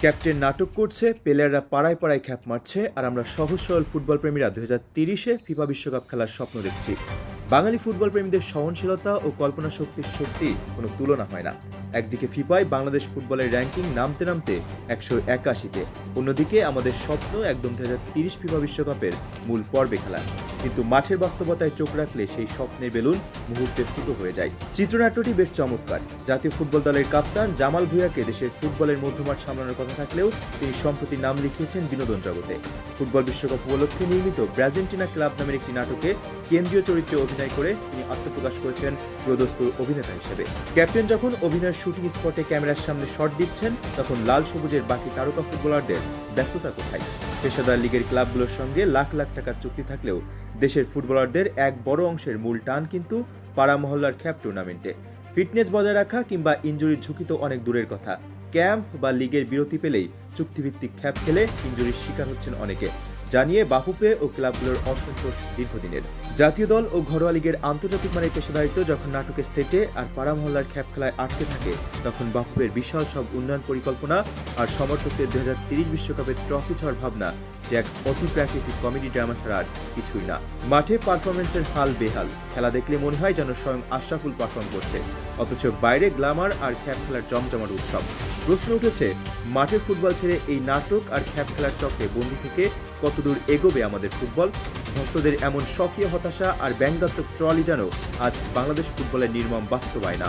Captain নাটক করছে, প্লেয়াররা পাড়ায় পাড়ায় খ্যাপ মারছে, আর আমরা সহজ সরল ফুটবল প্রেমীরা 2030-এ ফিফা বিশ্বকাপ খেলার স্বপ্ন দেখছি। বাঙালি ফুটবল প্রেমীদের সহনশীলতা ও কল্পনা শক্তির সত্যি কোনো তুলনা হয় না। একদিকে ফিফায় বাংলাদেশ ফুটবলের র্যাঙ্কিং নামতে নামতে 181-তে, অন্যদিকে আমাদের স্বপ্ন একদম 2030 ফিফা বিশ্বকাপের মূল পর্বে খেলা। কিন্তু মাঠের বাস্তবতায় চোখ রাখলে সেই স্বপ্নের বেলুন মুহূর্তে ফুটো হয়ে যায়। চিত্রনাট্যটি বেশ চমৎকার। জাতীয় ফুটবল দলের কাপ্তান জামাল ভুঁইয়াকে দেশের ফুটবলের মধ্যমাঠ সামলানোর কথা থাকলেও তিনি সম্প্রতি নাম লিখিয়েছেন বিনোদন জগতে। ফুটবল বিশ্বকাপ উপলক্ষে নির্মিত ব্রাজিন্টিনা ক্লাব নামের একটি নাটকে কেন্দ্রীয় চরিত্রে অভিনয় করে তিনি আত্মপ্রকাশ করেছেন পুরোদস্তুর অভিনেতা হিসেবে। ক্যাপ্টেন যখন অভিনয়ের শুটিং স্পটে ক্যামেরার সামনে শট দিচ্ছেন, তখন লাল সবুজের বাকি তারকা ফুটবলারদের ব্যস্ততা কোথায়? পেশাদার লিগের ক্লাবগুলোর সঙ্গে লাখ লাখ টাকার চুক্তি থাকলেও দেশের ফুটবলারদের এক বড় অংশের মূল টান কিন্তু পাড়া মহল্লার খ্যাপ টুর্নামেন্টে। ফিটনেস বজায় রাখা কিংবা ইনজুরির ঝুঁকি তো অনেক দূরের কথা, ক্যাম্প বা লিগের বিরতি পেলেই চুক্তিভিত্তিক খ্যাপ খেলে ইনজুরির শিকার হচ্ছেন অনেকে, জানিয়ে বাফুফে ও ক্লাবগুলোর অসন্তোষ দীর্ঘদিনের। জাতীয় দল ও ঘরোয়া লিগের আন্তর্জাতিক মানের পেশাদারিত্ব যখন নাটকের সেটে আর পাড়া মহল্লার খ্যাপ খেলায় আটকে থাকে, তখন বাফুফের বিশাল সব উন্নয়ন পরিকল্পনা আর সমর্থকদের 2030 বিশ্বকাপের ট্রফি ছাড়ার ভাবনা যে এক অতিপ্রাকৃতিক কমেডি ড্রামা ছাড়া আর কিছুই না। মাঠে পারফরমেন্সের হাল বেহাল, খেলা দেখলে মনে হয় যেন স্বয়ং আশরাফুল পারফর্ম করছে, অথচ বাইরে গ্ল্যামার আর খ্যাপ খেলার জমজমাট উৎসব। প্রশ্ন উঠেছে, মাঠের ফুটবল ছেড়ে এই নাটক আর খ্যাপ খেলার চক্রে বন্দী থেকে কতদূর এগোবে আমাদের ফুটবল? ভক্তদের এমন স্বকীয় হতাশা আর ব্যঙ্গাত্মক ট্রলি যেন আজ বাংলাদেশ ফুটবলের নির্মম বাস্তবায়না।